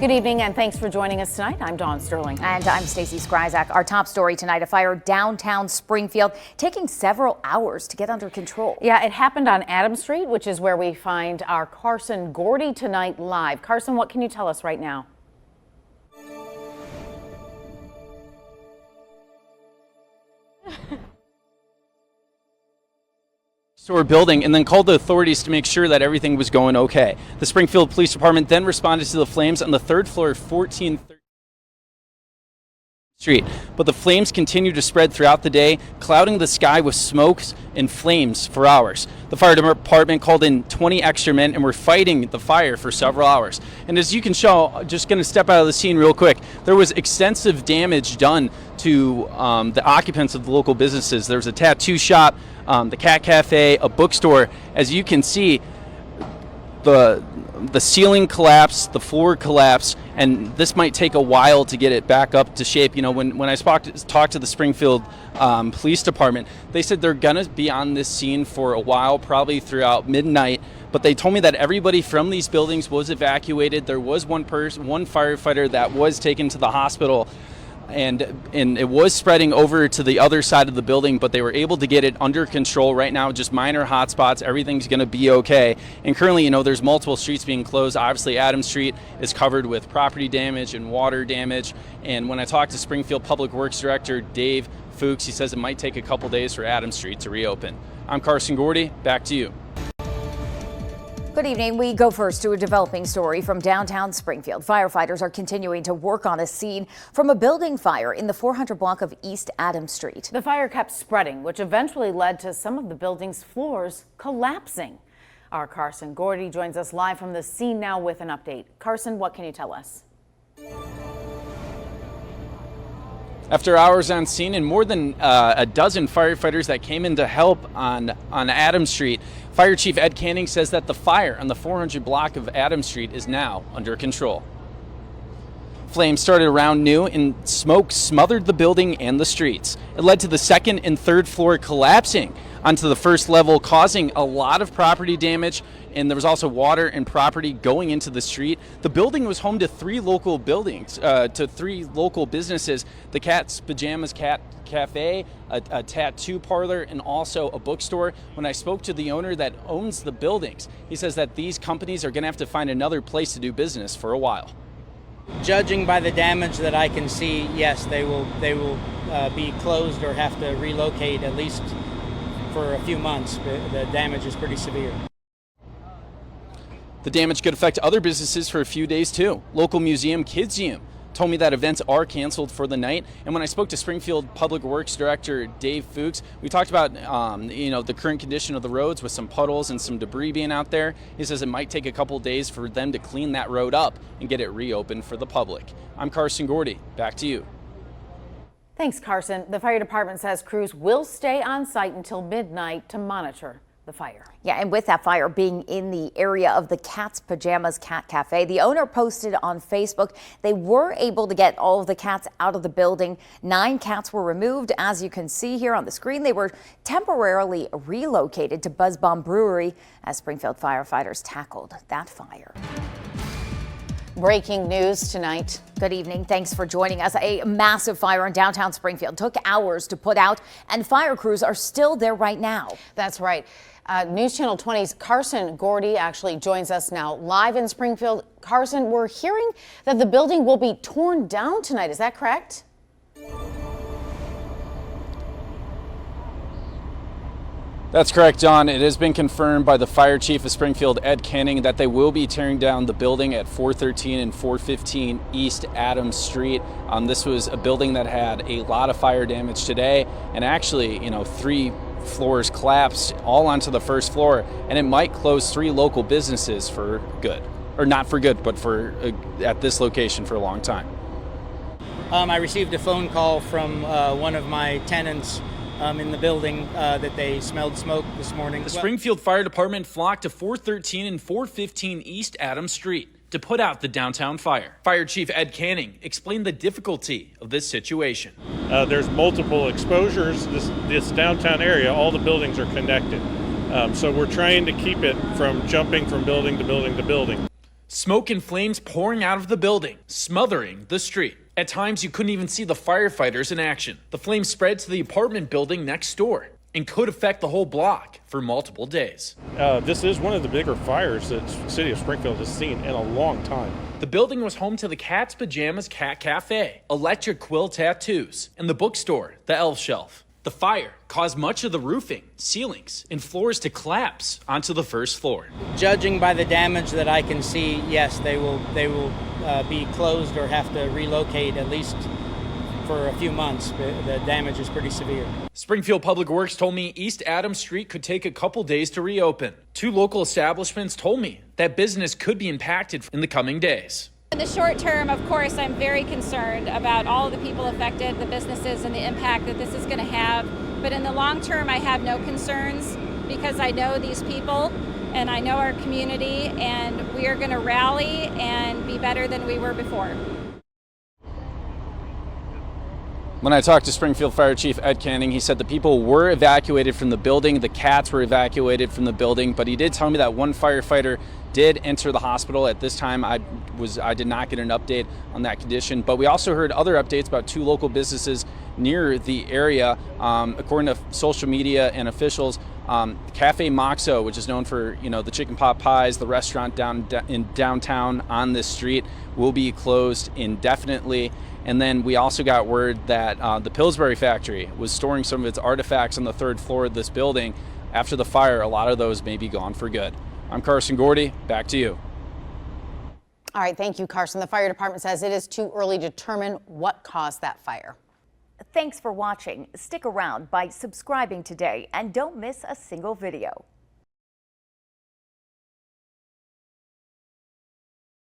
Good evening and thanks for joining us tonight. I'm Dawn Sterling. And I'm Stacey Skryzak. Our top story tonight, a fire downtown Springfield taking several hours to get under control. Yeah, it happened on Adams Street, which is where we find our Carson Gordy tonight live. Carson, what can you tell us right now? Store building and then called the authorities to make sure that everything was going okay. The Springfield Police Department then responded to the flames on the third floor of 1430 Street, but the flames continued to spread throughout the day, clouding the sky with smokes and flames for hours. The fire department called in 20 extra men and were fighting the fire for several hours. And as you can show, just going to step out of the scene real quick, there was extensive damage done to the occupants of the local businesses. There was a tattoo shop, the Cat Cafe, a bookstore. As you can see, the ceiling collapsed, the floor collapsed, and this might take a while to get it back up to shape. You know, when I talked to the Springfield Police Department, they said they're gonna be on this scene for a while, probably throughout midnight. But they told me that everybody from these buildings was evacuated. There was one firefighter that was taken to the hospital. And it was spreading over to the other side of the building, but they were able to get it under control right now, just minor hot spots. Everything's going to be okay. And currently, you know, there's multiple streets being closed. Obviously, Adams Street is covered with property damage and water damage. And when I talked to Springfield Public Works Director Dave Fuchs, he says it might take a couple days for Adams Street to reopen. I'm Carson Gordy. Back to you. Good evening. We go first to a developing story from downtown Springfield. Firefighters are continuing to work on a scene from a building fire in the 400 block of East Adams Street. The fire kept spreading, which eventually led to some of the building's floors collapsing. Our Carson Gordy joins us live from the scene now with an update. Carson, what can you tell us? After hours on scene and more than a dozen firefighters that came in to help on Adams Street, Fire Chief Ed Canning says that the fire on the 400 block of Adams Street is now under control. Flames started around noon and smoke smothered the building and the streets. It led to the second and third floor collapsing onto the first level, causing a lot of property damage, and there was also water and property going into the street. The building was home to three local businesses, the Cat's Pajamas Cat Cafe, a tattoo parlor, and also a bookstore. When I spoke to the owner that owns the buildings, he says that these companies are going to have to find another place to do business for a while. Judging by the damage that I can see, yes, they will be closed or have to relocate at least for a few months. The damage is pretty severe. The damage could affect other businesses for a few days too. Local museum Kidseum told me that events are canceled for the night. And when I spoke to Springfield Public Works Director Dave Fuchs, we talked about the current condition of the roads with some puddles and some debris being out there. He says it might take a couple days for them to clean that road up and get it reopened for the public. I'm Carson Gordy. Back to you. Thanks, Carson. The fire department says crews will stay on site until midnight to monitor the fire. Yeah, and with that fire being in the area of the Cat's Pajamas Cat Cafe, the owner posted on Facebook they were able to get all of the cats out of the building. 9 cats were removed. As you can see here on the screen, they were temporarily relocated to Buzz Bomb Brewery as Springfield firefighters tackled that fire. Breaking news tonight. Good evening. Thanks for joining us. A massive fire in downtown Springfield took hours to put out, and fire crews are still there right now. That's right. News Channel 20's Carson Gordy actually joins us now live in Springfield. Carson, we're hearing that the building will be torn down tonight. Is that correct? That's correct, John. It has been confirmed by the fire chief of Springfield, Ed Canning, that they will be tearing down the building at 413 and 415 East Adams Street. This was a building that had a lot of fire damage today, and actually, 3 floors collapsed all onto the first floor, and it might close 3 local businesses for good, or not for good, but for at this location for a long time. I received a phone call from one of my tenants in the building that they smelled smoke this morning. The Springfield Fire Department flocked to 413 and 415 East Adams Street to put out the downtown fire. Fire Chief Ed Canning explained the difficulty of this situation. There's multiple exposures. This downtown area, all the buildings are connected. So we're trying to keep it from jumping from building to building to building. Smoke and flames pouring out of the building, smothering the street. At times, you couldn't even see the firefighters in action. The flames spread to the apartment building next door and could affect the whole block for multiple days. This is one of the bigger fires that the city of Springfield has seen in a long time. The building was home to the Cat's Pajamas Cat Cafe, Electric Quill Tattoos, and the bookstore, the Elf Shelf. The fire caused much of the roofing, ceilings, and floors to collapse onto the first floor. Judging by the damage that I can see, yes, they will be closed or have to relocate at least for a few months. The damage is pretty severe. Springfield Public Works told me East Adams Street could take a couple days to reopen. 2 local establishments told me that business could be impacted in the coming days. In the short term, of course, I'm very concerned about all of the people affected, the businesses, and the impact that this is going to have. But in the long term, I have no concerns because I know these people and I know our community, and we are going to rally and be better than we were before. When I talked to Springfield Fire Chief Ed Canning, he said the people were evacuated from the building, the cats were evacuated from the building, but he did tell me that one firefighter did enter the hospital. At this time, I did not get an update on that condition, but we also heard other updates about 2 local businesses near the area. According to social media and officials, Cafe Moxo, which is known for the chicken pot pies, the restaurant in downtown on this street, will be closed indefinitely. And then we also got word that the Pillsbury factory was storing some of its artifacts on the 3rd floor of this building. After the fire, a lot of those may be gone for good. I'm Carson Gordy. Back to you. All right, thank you, Carson. The fire department says it is too early to determine what caused that fire. Thanks for watching. Stick around by subscribing today and don't miss a single video.